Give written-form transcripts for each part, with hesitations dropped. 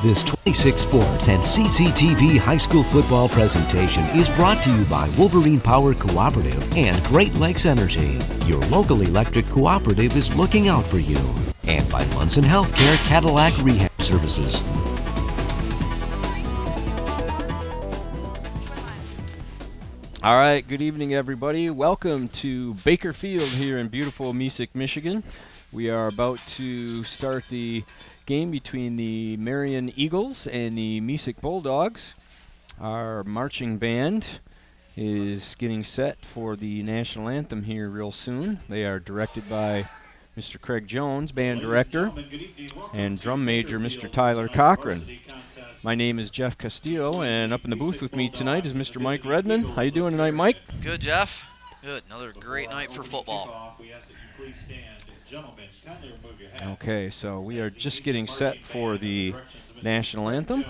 This 26 Sports and CCTV high school football presentation is brought to you by Wolverine Power Cooperative and Great Lakes Energy. Your local electric cooperative is looking out for you. And by Munson Healthcare Cadillac Rehab Services. All right, good evening, everybody. Welcome to Baker Field here in beautiful Mesick, Michigan. We are about to start the game between the Marion Eagles and the Mesick Bulldogs. Our marching band is getting set for the national anthem here real soon. They are directed by Mr. Craig Jones, band director, and drum major Mr. Tyler Cochran. My name is Jeff Castillo, and up in the booth with me tonight is Mr. Mike Redmond. How you doing tonight, Mike? Good, Jeff. Good. Another great night for football. Okay, so we are just getting set for the national anthem.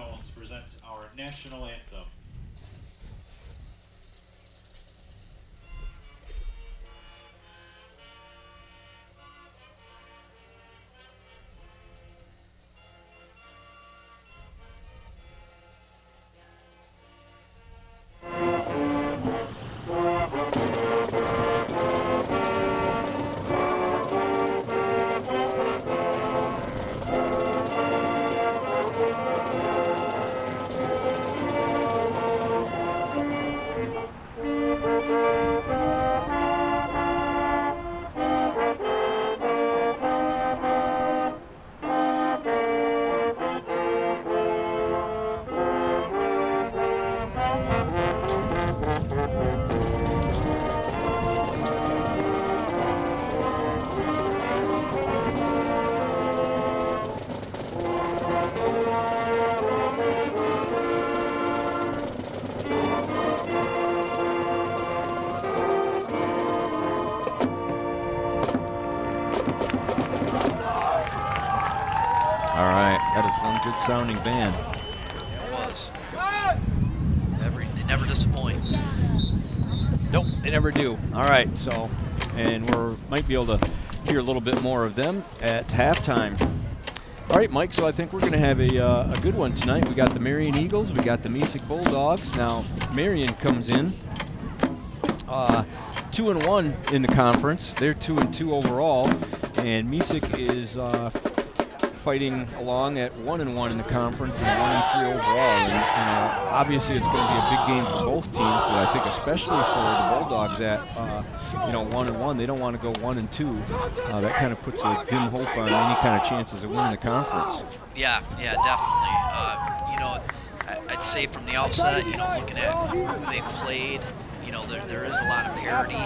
Sounding band. It was. They never disappoint. Nope, they never do. All right, so, and we might be able to hear a little bit more of them at halftime. All right, Mike, so I think we're going to have a good one tonight. We got the Marion Eagles, we got the Mesick Bulldogs. Now, Marion comes in 2-1 in the conference. They're 2-2 overall, and Mesick is fighting along at 1-1 in the conference and 1-3 overall. And obviously it's going to be a big game for both teams, but I think especially for the Bulldogs at 1-1, they don't want to go 1-2. That kind of puts a dim hope on any kind of chances of winning the conference. Yeah, definitely. I'd say from the outset, looking at who they've played, there is a lot of parity.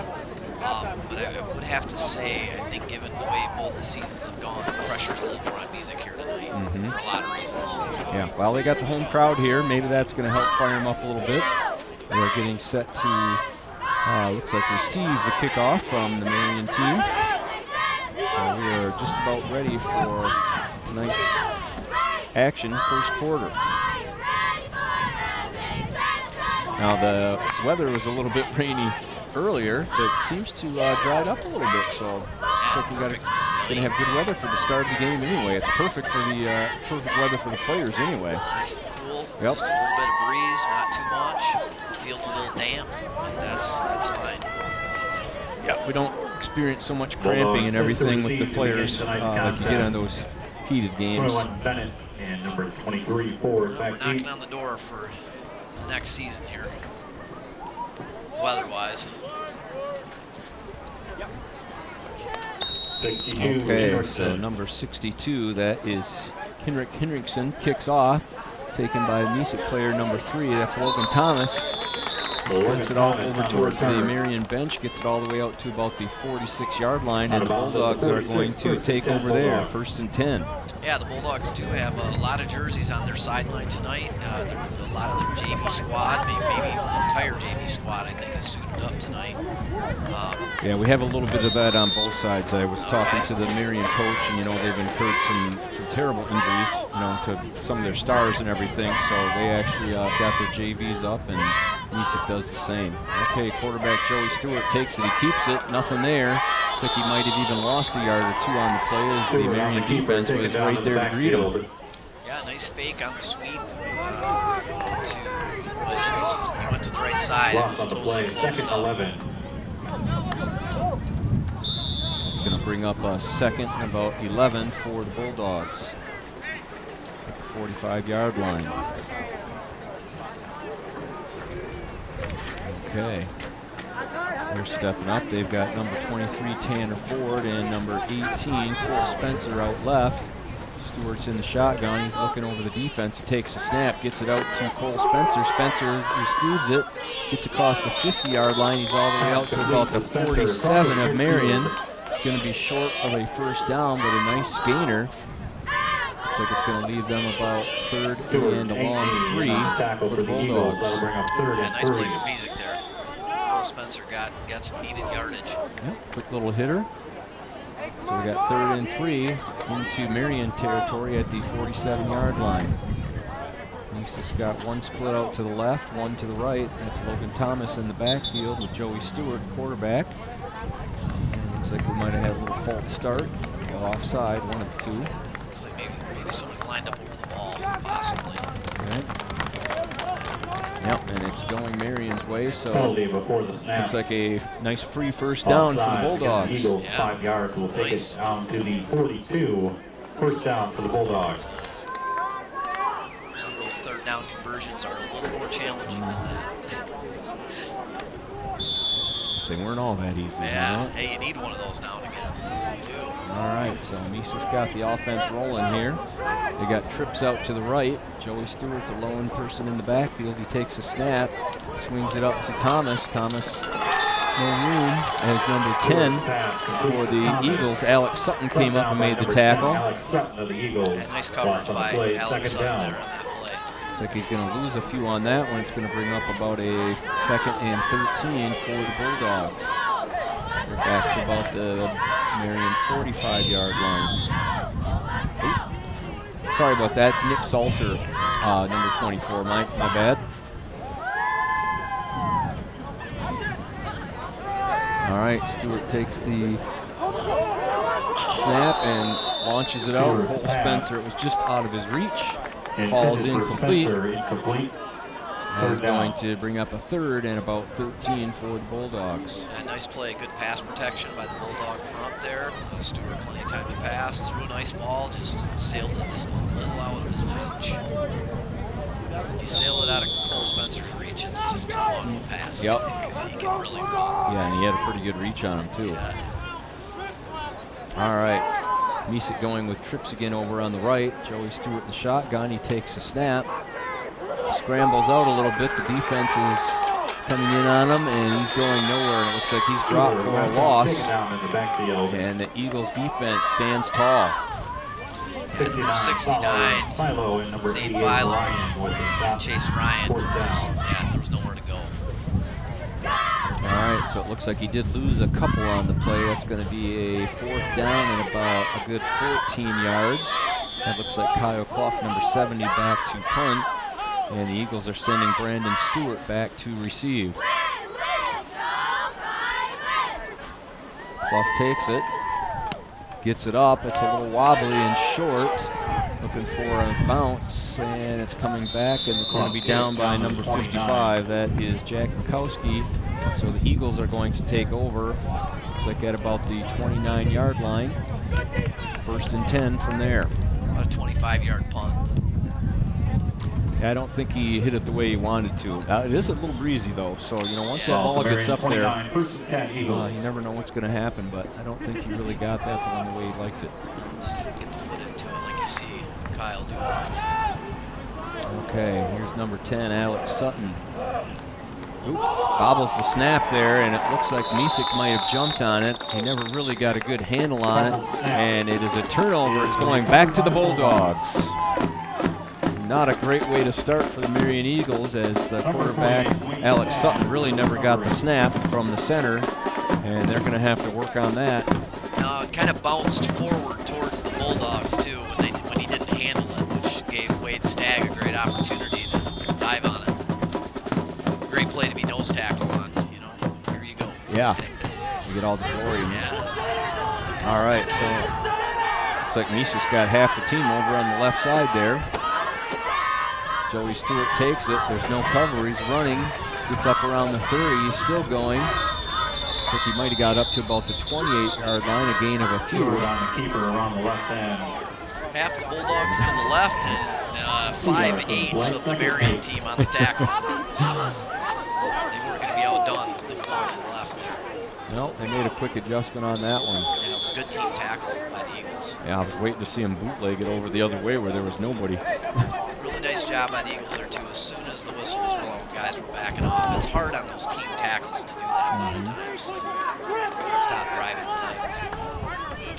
But I would have to say, I think given the way both the seasons have gone, the pressure's a little more on Mesick here tonight for a lot of reasons. Yeah, well, they got the home crowd here. Maybe that's going to help fire them up a little bit. They're getting set to, looks like, receive the kickoff from the Marion team. So we are just about ready for tonight's action, first quarter. Now, the weather was a little bit rainy earlier, but seems to dried up a little bit, so looks like we're going to have good weather for the start of the game anyway. It's perfect for the perfect weather for the players anyway. Nice and cool. Yep. Just a little bit of breeze, not too much. Field's a little damp, but that's fine. Yeah, we don't experience so much cramping and everything with the players like you get on those heated games. And number 23 forward. We're knocking on the door for next season here, weather-wise. Okay, so number 62, that is Henrik Henriksen, kicks off, taken by Mesick player number 3, that's Logan Thomas. Gets it all over towards the Marion bench, gets it all the way out to about the 46-yard line, and the Bulldogs are going to take over there, 1st and 10. Yeah, the Bulldogs do have a lot of jerseys on their sideline tonight. A lot of their JV squad, maybe even the entire JV squad, I think, is suited up tonight. Yeah, we have a little bit of that on both sides. I was talking to the Marion coach, and they've incurred some terrible injuries, to some of their stars and everything. So they actually got their JVs up, and Mesick does the same. Okay, quarterback Joey Stewart takes it. He keeps it. Nothing there. Looks like he might have even lost a yard or two on the play as the Marion defense was right there to greet him. Yeah, nice fake on the sweep. But it just, when he went to the right side, it was Lost on the totally play, closed second up. 11. It's going to bring up a second and about 11 for the Bulldogs at the 45-yard line. Okay. They're stepping up. They've got number 23, Tanner Ford, and number 18, Cole Spencer out left. Stewart's in the shotgun. He's looking over the defense. He takes a snap, gets it out to Cole Spencer. Spencer receives it, gets across the 50-yard line. He's all the way out to about the 47 of Marion. Going to be short of a first down, but a nice gainer. Looks like it's going to leave them about third and a long 3 for the Bulldogs. Yeah, nice play for Mesick there. Cole Spencer got some needed yardage. Yep, quick little hitter. So we got 3rd and 3 into Marion territory at the 47-yard line. Mesick's got one split out to the left, one to the right. That's Logan Thomas in the backfield with Joey Stewart, the quarterback. Looks like we might have had a little false start. Offside, one of the two. Looks like maybe someone lined up over the ball, possibly. Right. Yep, and it's going Marion's way, so Penalty before the snap. looks like a nice free first down for the Offside against Bulldogs. the Eagles, Yeah. 5 yards will take Nice. it down to the 42. First down for the Bulldogs. Usually those third down conversions are a little more challenging than that. They weren't all that easy. Yeah, you know? hey, you need one of those now and again. You do. All right, so Mesick's got the offense rolling here. They got trips out to the right. Joey Stewart, the lone person in the backfield. He takes a snap, swings it up to Thomas. Thomas, no room, as number 10 for the Eagles. Alex Sutton came up and made the tackle. Alex Sutton of the Eagles. And nice coverage by Alex Sutton there on that play. Looks like he's going to lose a few on that one. It's going to bring up about a 2nd and 13 for the Bulldogs. We're back to about the Marion 45-yard line. Oop. Sorry about that. It's Nick Salter, number 24. My bad. All right, Stewart takes the snap and launches it out. Cole Spencer, it was just out of his reach. Falls incomplete. That is going to bring up a 3rd and about 13 for the Bulldogs. And nice play, good pass protection by the Bulldog front there. Stewart plenty of time to pass, threw a nice ball, just sailed it just a little out of his reach. If you sail it out of Cole Spencer's reach, it's just too long of a pass. Yep. Because he can really run. Yeah, and he had a pretty good reach on him too. Yeah. All right, Mesick going with trips again over on the right. Joey Stewart in the shotgun. He takes a snap, scrambles out a little bit. The defense is coming in on him, and he's going nowhere. And it looks like he's dropped for a loss. And the Eagles defense stands tall. 69, Philo and number Zane 88, Philo, Ryan with the and Chase Ryan. Fourth down. There was nowhere to go. All right, so it looks like he did lose a couple on the play. That's going to be a 4th down and about a good 14 yards. That looks like Kyle Clough, number 70, back to punt. And the Eagles are sending Brandon Stewart back to receive. Clough takes it, gets it up. It's a little wobbly and short. Looking for a bounce, and it's coming back, and it's going to be down by number 55. That is Jack Mikowski. So the Eagles are going to take over. Looks like at about the 29-yard line. 1st and 10 from there. About a 25-yard punt. I don't think he hit it the way he wanted to. It is a little breezy, though, so, you know, once that ball gets up there, you never know what's going to happen, but I don't think he really got that the way he liked it. Just didn't get the foot into it like you see Kyle do often. Okay, here's number 10, Alex Sutton. Oop, bobbles the snap there, and it looks like Mesick might have jumped on it. He never really got a good handle on it, and it is a turnover. It's going back to the Bulldogs. Not a great way to start for the Marion Eagles, as the quarterback, Alex Sutton, really never got the snap from the center, and they're going to have to work on that. It kind of bounced forward towards the Bulldogs, too, when he didn't handle it, which gave Wade Stagg a great opportunity to dive on it. Great play to be nose tackle on, here you go. Yeah, you get all the glory. Yeah. All right, so looks like Mesick's got half the team over on the left side there. Joey Stewart takes it. There's no cover. He's running. Gets up around the 30. He's still going. I think he might have got up to about the 28-yard line, a gain of a few. Stewart on the keeper around the left end. Half the Bulldogs to the left and 5/8 of the Marion team on the tackle. So they weren't going to be outdone with the foot on the left there. No, they made a quick adjustment on that one. Yeah, it was a good team tackle by the Eagles. Yeah, I was waiting to see him bootleg it over the other way where there was nobody. Really nice job by the Eagles there, too. As soon as the whistle was blown, guys were backing off. It's hard on those team tackles to do that a lot of times, to stop driving the legs.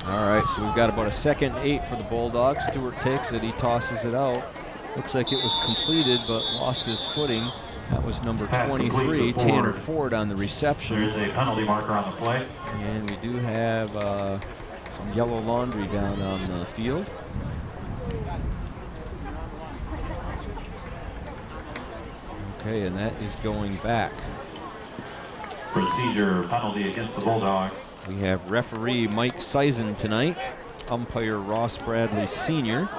All right, so we've got about a 2nd and 8 for the Bulldogs. Stewart takes it. He tosses it out. Looks like it was completed, but lost his footing. That was number 23, Tanner Ford, on the reception. There's a penalty marker on the play. And we do have some yellow laundry down on the field. Okay, and that is going back. Procedure penalty against the Bulldogs. We have referee Mike Sison tonight, umpire Ross Bradley Sr.,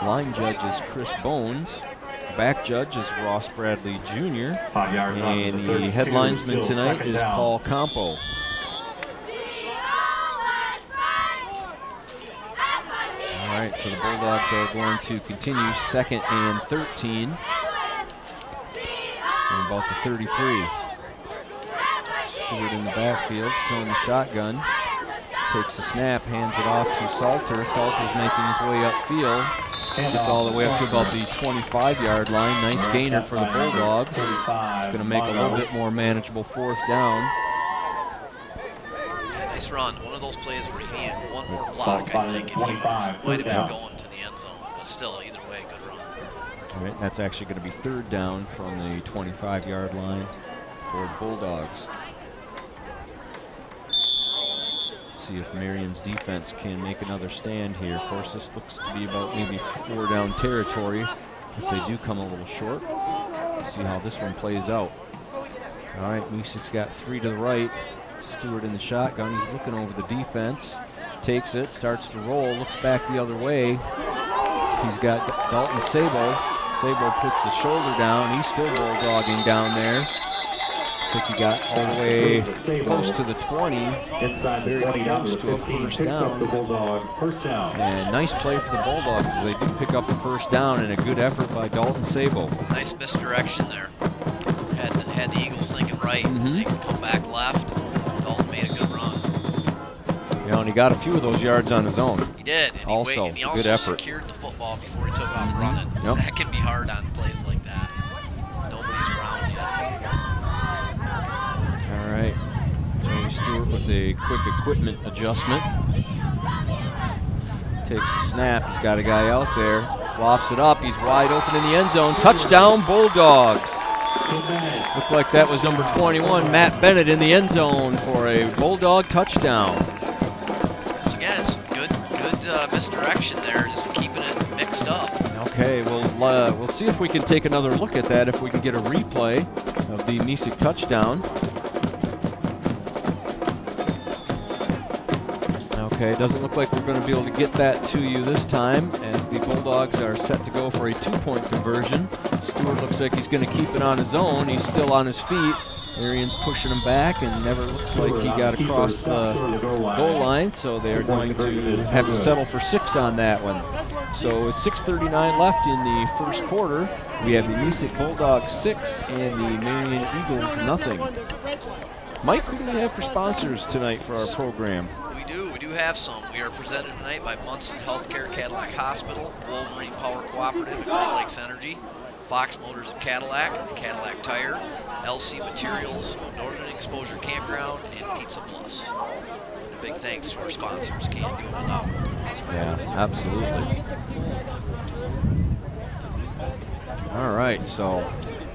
line judge is Chris Bones, back judge is Ross Bradley Jr., 5 yards out to and the the head 32, linesman still tonight second is down. Paul Campo. All right, so the Bulldogs are going to continue 2nd and 13 from about the 33. Stewart in the backfield, still in the shotgun. Takes a snap, hands it off to Salter. Salter's making his way upfield. Gets all the way up to about the 25-yard line. Nice gainer for the Bulldogs. It's going to make a little bit more manageable 4th down. Yeah, nice run. One of those plays where he needed one more block, I think, and he might have been going to the end zone. But still, either way, good run. All right, that's actually going to be 3rd down from the 25-yard line for the Bulldogs. See if Marion's defense can make another stand here. Of course, this looks to be about maybe 4 down territory if they do come a little short. See how this one plays out. All right, Mesick's got 3 to the right. Stewart in the shotgun. He's looking over the defense. Takes it, starts to roll, looks back the other way. He's got Dalton Sabo. Sabo puts the shoulder down. He's still bulldogging down there. Looks like he got all the way close to the 20, very close to a 1st down. First down. And nice play for the Bulldogs as they do pick up the 1st down, and a good effort by Dalton Sabo. Nice misdirection there. Had the Eagles thinking right. They could come back left. Dalton made a good run. You know, and he got a few of those yards on his own. He did. And Also, he good also effort. secured the football before he took off running. Yep. That can be hard on plays like that. Nobody's around yet. All right, Joey Stewart with a quick equipment adjustment. Takes a snap, he's got a guy out there, lofts it up, he's wide open in the end zone. Touchdown, Bulldogs. Looked like that was number 21, Matt Bennett, in the end zone for a Bulldog touchdown. Once again, some good misdirection there, just keeping it mixed up. Okay, we'll see if we can take another look at that, if we can get a replay of the Mesick touchdown. Okay, doesn't look like we're going to be able to get that to you this time, as the Bulldogs are set to go for a 2-point conversion. Stewart looks like he's going to keep it on his own. He's still on his feet. Marion's pushing him back, and never looks like he got across the goal line, so they're going to have to settle for 6 on that one. So with 6:39 left in the 1st quarter, we have the Mesick Bulldogs 6 and the Marion Eagles nothing. Mike, who do we have for sponsors tonight for our program? We do have some. We are presented tonight by Munson Healthcare, Cadillac Hospital, Wolverine Power Cooperative, and Great Lakes Energy, Fox Motors of Cadillac, Cadillac Tire, LC Materials, Northern Exposure Campground, and Pizza Plus. And a big thanks to our sponsors. Can't do it without them. Yeah, absolutely. All right, so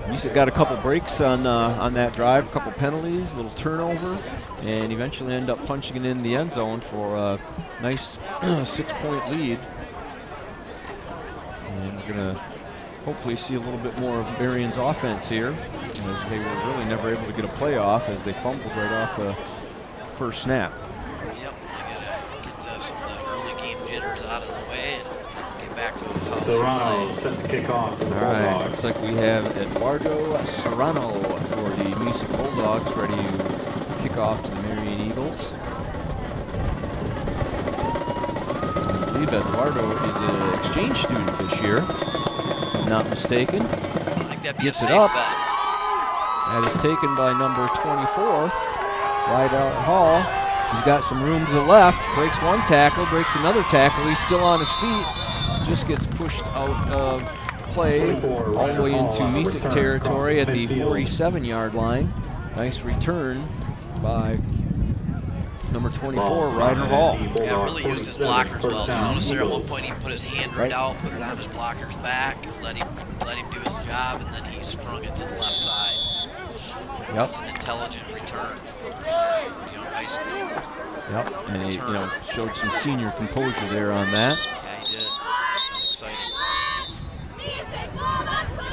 Mesick got a couple breaks on that drive, a couple penalties, a little turnover, and eventually end up punching it in the end zone for a nice 6-point lead. And we're going to hopefully see a little bit more of Marion's offense here, as they were really never able to get a playoff as they fumbled right off the first snap. Yep, they got to get some of the early game jitters out of the way and get back to how Serrano set to kick off for the All right, Bulldogs. looks like we have Eduardo Serrano for the Mesick Bulldogs ready to kick off to the Marion Eagles. I believe Eduardo is an exchange student this year, if I'm not mistaken. I think that'd be Gets a it safe up. bet. That is taken by number 24, Rydell Hall. He's got some room to the left, breaks one tackle, breaks another tackle. He's still on his feet, just gets pushed out of play all the way into Mesick territory at the 47-yard line. Nice return by number 24, Ryder Hall. Yeah, really used his blockers well. Did you notice there at one point he put his hand right out, put it on his blocker's back, and let him do his job, and then he sprung it to the left side. Yep. That's an intelligent return for a young high school. Yep, and he showed some senior composure there on that. Yeah, he did. It was exciting.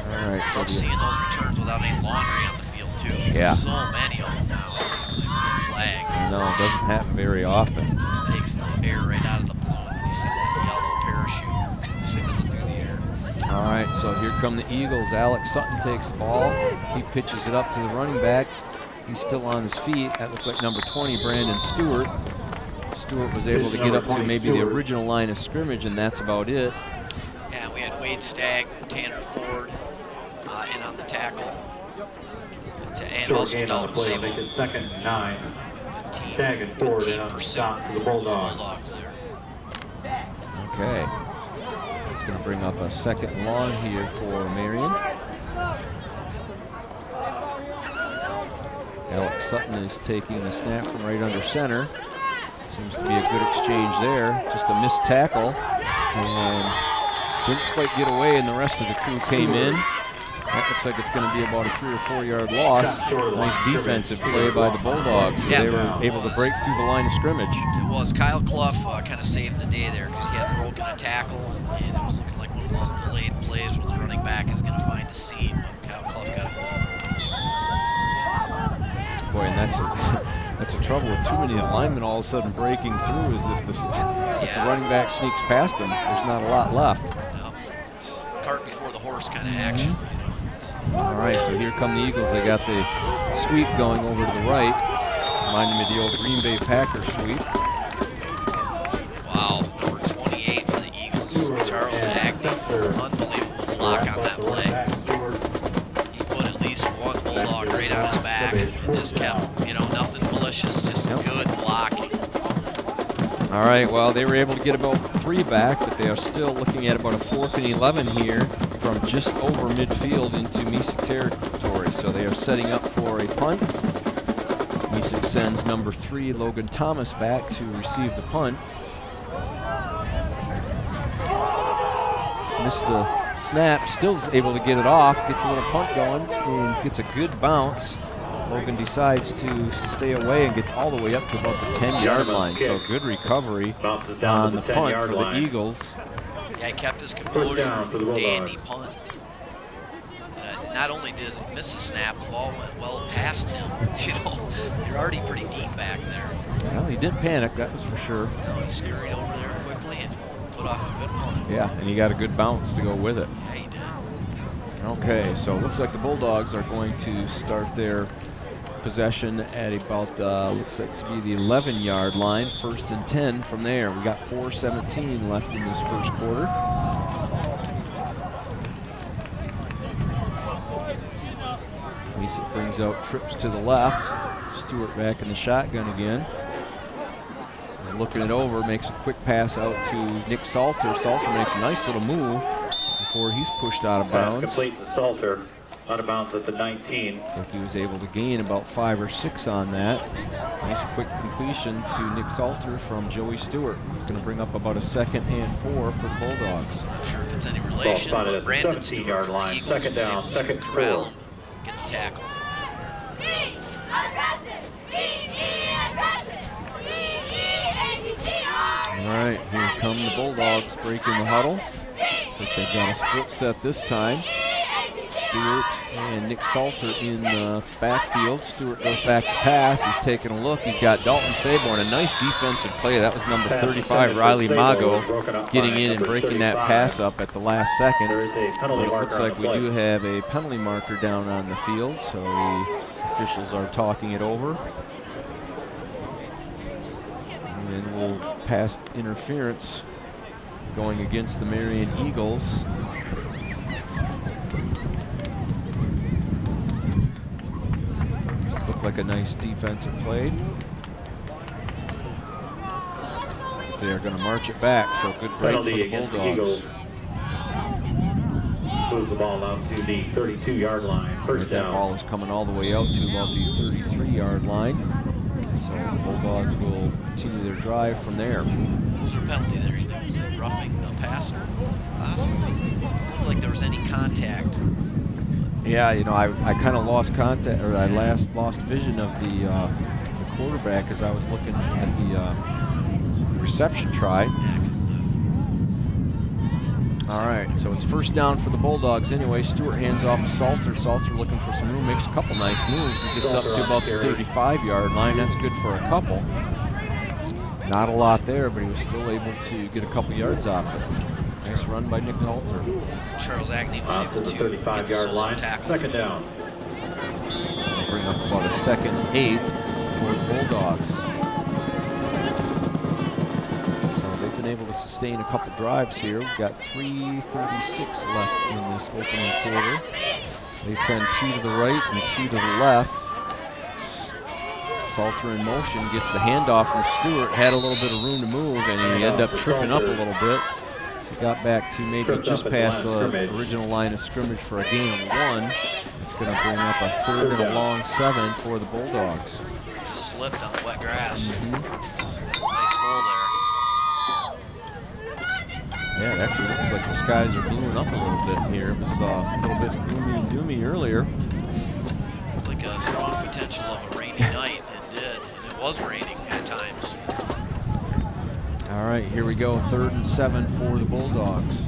All right, I so love seeing those returns without any laundry on the field too, because so many of them now. It seems like we get flagged. no, it doesn't happen very often. It just takes the air right out of the balloon when you see that yellow parachute sailing through the air. All right, so here come the Eagles. Alex Sutton takes the ball. He pitches it up to the running back. He's still on his feet. That looked like number 20, Brandon Stewart. Stewart was able to get up to maybe the original line of scrimmage, and that's about it. Yeah, we had Wade Stagg, Tanner Ford in on the tackle. And also Dalton Sable. Make it 2nd and 9. Good team. Stagg and Good Ford team in on the pursuit stop for the for the Bulldogs. Bulldogs there. Okay. It's going to bring up a 2nd and long here for Marion. Alex Sutton is taking the snap from right under center. Seems to be a good exchange there. Just a missed tackle. And didn't quite get away, and the rest of the crew came in. That looks like it's going to be about a 3 or 4 yard loss. Nice defensive play by the Bulldogs. Yeah, They were able to break through the line of scrimmage. It was. Kyle Clough kind of saved the day there because he had broken a tackle, and it was looking like one of those delayed plays where the running back is going to find a seam, but Kyle Clough got it over. Boy, and that's a trouble with too many linemen all of a sudden breaking through, is if the running back sneaks past him, there's not a lot left. No, it's cart before the horse kind of action. You know. All right, so here come the Eagles. They got the sweep going over to the right. Reminding me of the old Green Bay Packers sweep. Wow, number 28 for the Eagles, Charles Agnew. Unbelievable block on that play. He put at least one Bulldog right on his back and just kept, nothing malicious, just good blocking. All right, well, they were able to get about 3 back, but they are still looking at about a 4th and 11 here from just over midfield into Mesick territory. So they are setting up for a punt. Mesick sends number 3, Logan Thomas, back to receive the punt. Missed the snap, still is able to get it off, gets a little punt going, and gets a good bounce. Logan decides to stay away and gets all the way up to about the 10-yard line. So good recovery on the punt for the Eagles. Yeah, he kept his composure, dandy punt. Not only does he miss a snap, the ball went well past him. You're already pretty deep back there. Well, he didn't panic, that was for sure. No, he scurried over there quickly and put off a good punt. Yeah, and he got a good bounce to go with it. Yeah, he did. Okay, so it looks like the Bulldogs are going to start their possession at about, looks like to be the 11-yard line, 1st and 10 from there. We got 4:17 left in this first quarter. Mesick brings out trips to the left. Stewart back in the shotgun again. He's looking it over, makes a quick pass out to Nick Salter. Salter makes a nice little move before he's pushed out of bounds. Complete to Salter, out of bounds at the 19. Looks like he was able to gain about 5 or 6 on that. Nice quick completion to Nick Salter from Joey Stewart. It's going to bring up about a 2nd and 4 for the Bulldogs. Not sure if it's any relation, but Brandon Stewart from the Eagles was able to corral him, get the tackle. All right, here come the Bulldogs breaking the huddle. Looks like they've got a split set this time. Stewart and Nick Salter in the backfield. Stewart goes back to pass. He's taking a look. He's got Dalton Saborn. A nice defensive play. That was number 35, Riley Mago, getting in and breaking that pass up at the last second. But it looks like we do have a penalty marker down on the field, so the officials are talking it over. And we'll pass interference going against the Marion Eagles. Looked like a nice defensive play. They're going to march it back, so good break for the Bulldogs. Moves the ball out to the 32-yard line. First down. That ball is coming all the way out to about the 33-yard line. So the Bulldogs will continue their drive from there. Was there a penalty there? Was it roughing the passer? Possibly. It looked like there was any contact. Yeah, you know, I kind of lost contact, or I lost vision of the quarterback as I was looking at the reception try. Yeah, 'cause all right, so it's first down for the Bulldogs anyway. Stewart hands off to Salter. Salter looking for some room, makes a couple nice moves. He gets up to about the 35-yard line. That's good for a couple. Not a lot there, but he was still able to get a couple yards off it. Nice run by Nick Salter. Charles Agnew was able to get the 35-yard solo line. tackle. Second down. They'll bring up about a 2nd and 8 for the Bulldogs. Been able to sustain a couple drives here. We've got 3:36 left in this opening quarter. They send 2 to the right and 2 to the left. Salter in motion, gets the handoff from Stewart, had a little bit of room to move, and he ended up tripping up a little bit. So he got back to maybe just past the original line of scrimmage for a gain of 1. It's going to bring up a 3rd and a long 7 for the Bulldogs. Just slipped on the wet grass. Mm-hmm. Nice hole there. Yeah, it actually looks like the skies are bluing up a little bit here. It was a little bit gloomy and doomy earlier. Like a strong potential of a rainy night. It did, and it was raining at times. All right, here we go. 3rd and 7 for the Bulldogs.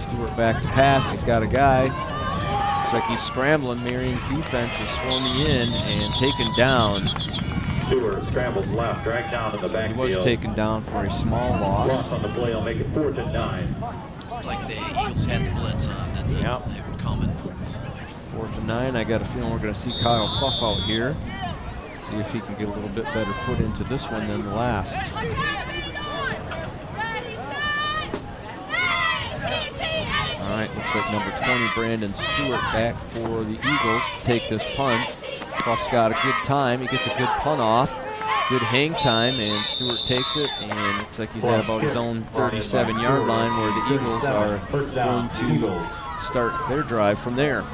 Stewart back to pass. He's got a guy. Looks like he's scrambling. Marion's defense is swarming in and taken down. Stewart scrambles left, dragged down in the backfield. He was taken down for a small loss. Loss on the play will make it 4th and 9. Looked like the Eagles had the blitz on, didn't they? Yep. They were coming. 4th and 9. I got a feeling we're going to see Kyle Clough out here. See if he can get a little bit better foot into this one than the last. All right, looks like number 20, Brandon Stewart, back for the Eagles to take this punt. Clough's got a good time. He gets a good punt off. Good hang time, and Stewart takes it, and looks like he's at about his own 37-yard line where the Eagles are going to start their drive from there.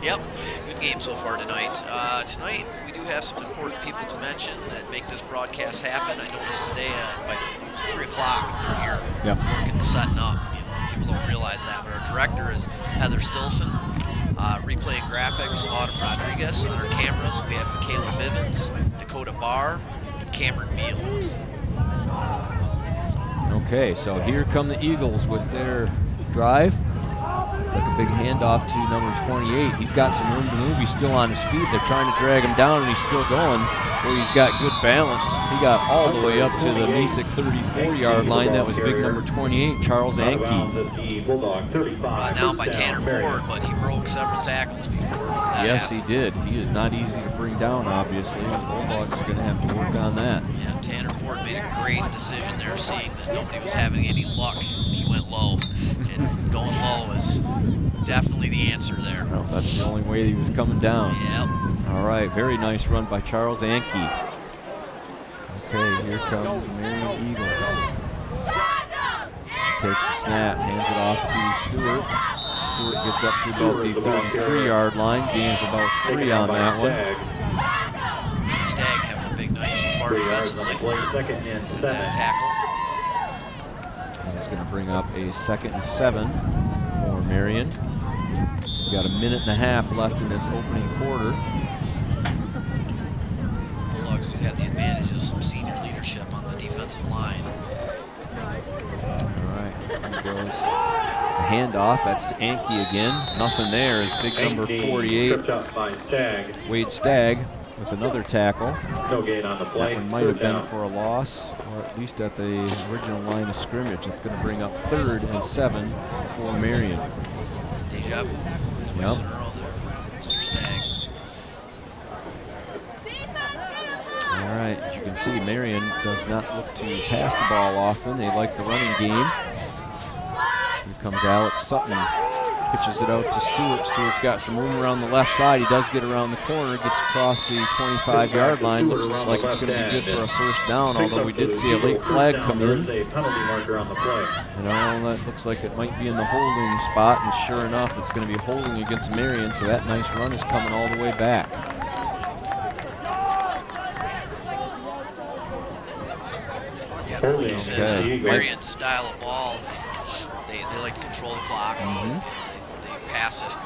Yep, good game so far tonight. Tonight we do have some important people to mention that make this broadcast happen. I noticed today by almost 3 o'clock we're here working, setting up. You know, people don't realize that, but our director is Heather Stilson. Replay and graphics, Autumn Rodriguez. On our cameras, we have Michaela Bivens, Dakota Barr, and Cameron Beal. Okay, so here come the Eagles with their drive. It's like a big handoff to number 28. He's got some room to move. He's still on his feet. They're trying to drag him down, and he's still going. Well, he's got good balance. He got all the way up to the Mesick 34-yard line. That was big number 28, Charles Anke. Brought down by Tanner Ford, but he broke several tackles before that Yes, happened. he did. He is not easy to bring down, obviously. The Bulldogs are going to have to work on that. Yeah, Tanner Ford made a great decision there, seeing that nobody was having any luck. He went low, and going low is definitely the answer there. Well, that's the only way he was coming down. Yep. All right, very nice run by Charles Anke. Okay, here comes the Marion Eagles. Takes the snap, hands it off to Stewart. Stewart gets up to about the 33-yard line, gains about 3 on that one. Stagg having a big night so far defensively. That tackle. He's going to bring up a 2nd and 7 for Marion. We've got a minute and a half left in this opening quarter. Bulldogs do have the advantage of some senior leadership on the defensive line. All right, here goes handoff. That's to Anke again. Nothing there is big number 48, Tripped up by Stagg. Wade Stagg, with another tackle. No gain on the play. That one might have been down. for a loss, or at least at the original line of scrimmage. It's going to bring up 3rd and 7 for Marion. Deja vu. Twice in a row there for Mr. Stagg. All right, as you can see, Marion does not look to pass the ball often. They like the running game. Here comes Alex Sutton. Pitches it out to Stewart. Stewart's got some room around the left side. He does get around the corner, gets across the 25-yard line. Looks like it's going to be good for a first down, although we did see a late flag come in. There's a penalty marker on the play. That looks like it might be in the holding spot, and sure enough, it's going to be holding against Marion, so that nice run is coming all the way back. Yeah, like you said, Okay. Marion's style of ball, they like to control the clock. They pass if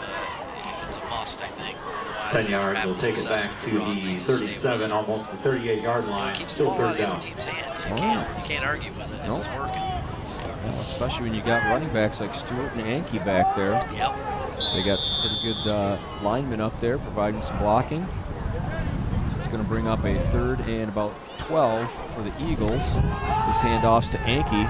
it's a must, I think. 10 yards, we'll take it back to the 37, almost the 38-yard line. Keeps the Still ball out of third the other down. team's hands. You Oh, can't argue with it if it's working. Well, especially when you got running backs like Stewart and Anke back there. Yep. They got some pretty good linemen up there providing some blocking. So it's going to bring up a 3rd and about 12 for the Eagles. This handoffs to Anke.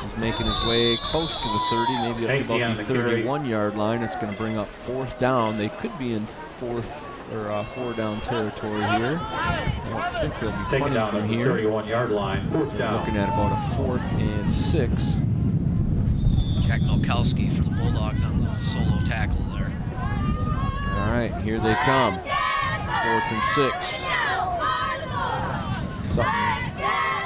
He's making his way close to the 30, maybe up to about the 31-yard line. It's going to bring up 4th down. They could be in 4-down territory here. I don't think they'll be punting from here. 31-yard line, 4th down. Looking at about a 4th and 6. Jack Milkowski for the Bulldogs on the solo tackle there. All right, here they come. 4th and 6. Sutton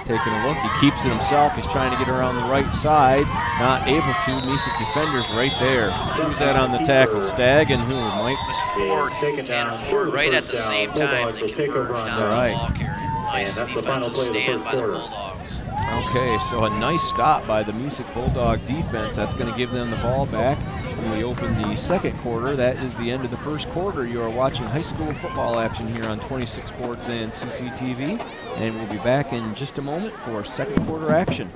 taking a look. He keeps it himself. He's trying to get around the right side. Not able to. Mesick defenders right there. Who's that on the tackle? Stagg and who? Mike? Miss Ford, Tanner Ford, right at the same time they converge down the ball carrier. Nice defensive stand by the Bulldogs. Okay, so a nice stop by the Mesick Bulldog defense. That's going to give them the ball back when we open the second quarter. That is the end of the first quarter. You are watching high school football action here on 26 Sports and CCTV. And we'll be back in just a moment for second quarter action.